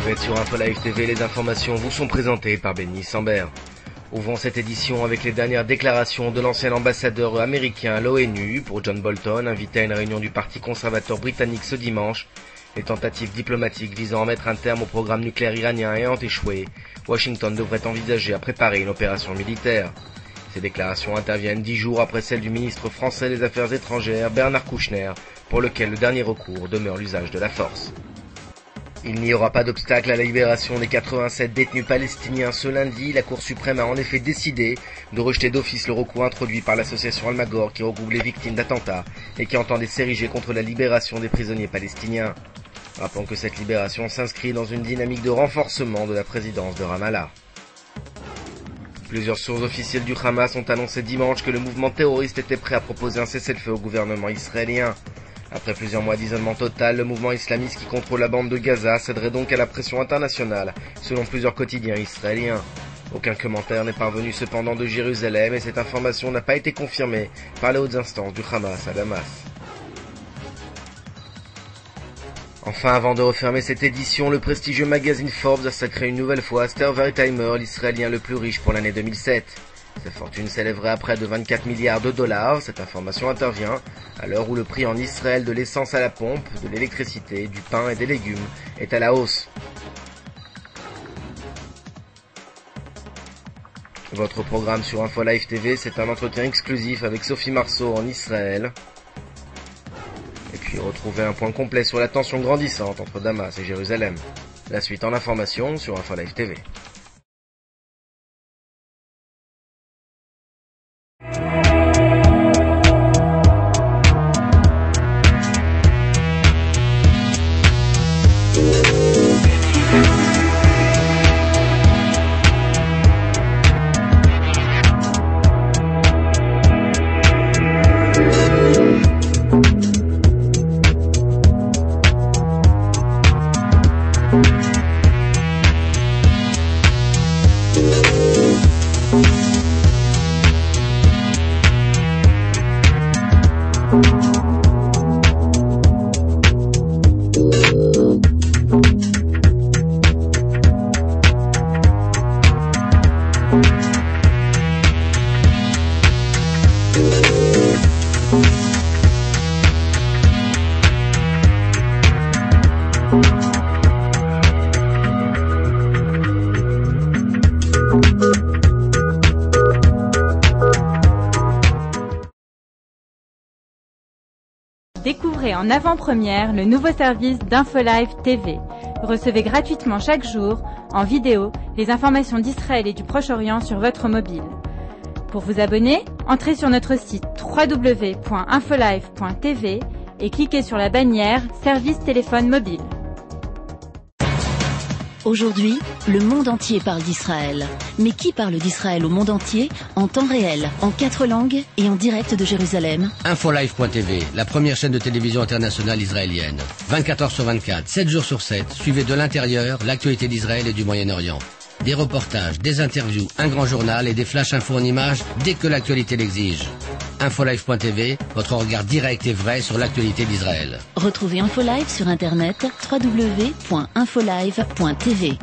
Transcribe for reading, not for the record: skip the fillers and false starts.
Vous êtes sur InfoLive TV, les informations vous sont présentées par Benny Sambert. Ouvrons cette édition avec les dernières déclarations de l'ancien ambassadeur américain à l'ONU pour John Bolton, invité à une réunion du Parti conservateur britannique ce dimanche. Les tentatives diplomatiques visant à mettre un terme au programme nucléaire iranien ayant échoué, Washington devrait envisager à préparer une opération militaire. Ces déclarations interviennent 10 jours après celles du ministre français des Affaires étrangères Bernard Kouchner, pour lequel le dernier recours demeure l'usage de la force. Il n'y aura pas d'obstacle à la libération des 87 détenus palestiniens ce lundi. La Cour suprême a en effet décidé de rejeter d'office le recours introduit par l'association Almagor qui regroupe les victimes d'attentats et qui entendait s'ériger contre la libération des prisonniers palestiniens. Rappelons que cette libération s'inscrit dans une dynamique de renforcement de la présidence de Ramallah. Plusieurs sources officielles du Hamas ont annoncé dimanche que le mouvement terroriste était prêt à proposer un cessez-le-feu au gouvernement israélien. Après plusieurs mois d'isolement total, le mouvement islamiste qui contrôle la bande de Gaza céderait donc à la pression internationale, selon plusieurs quotidiens israéliens. Aucun commentaire n'est parvenu cependant de Jérusalem et cette information n'a pas été confirmée par les hautes instances du Hamas à Damas. Enfin, avant de refermer cette édition, le prestigieux magazine Forbes a sacré une nouvelle fois Esther Wertheimer, l'Israélien le plus riche pour l'année 2007. Sa fortune s'élèverait à près de 24 milliards de dollars. Cette information intervient à l'heure où le prix en Israël de l'essence à la pompe, de l'électricité, du pain et des légumes est à la hausse. Votre programme sur InfoLive TV, c'est un entretien exclusif avec Sophie Marceau en Israël. Et puis retrouvez un point complet sur la tension grandissante entre Damas et Jérusalem. La suite en information sur InfoLive TV. Découvrez en avant-première le nouveau service d'InfoLive TV. Recevez gratuitement chaque jour, en vidéo, les informations d'Israël et du Proche-Orient sur votre mobile. Pour vous abonner, entrez sur notre site www.infolive.tv et cliquez sur la bannière Service téléphone mobile. Aujourd'hui, le monde entier parle d'Israël. Mais qui parle d'Israël au monde entier, en temps réel, en 4 langues et en direct de Jérusalem? Infolive.tv, la première chaîne de télévision internationale israélienne. 24 heures sur 24, 7 jours sur 7, suivez de l'intérieur l'actualité d'Israël et du Moyen-Orient. Des reportages, des interviews, un grand journal et des flash infos en images dès que l'actualité l'exige. Infolive.tv, votre regard direct et vrai sur l'actualité d'Israël. Retrouvez InfoLive sur internet www.infolive.tv.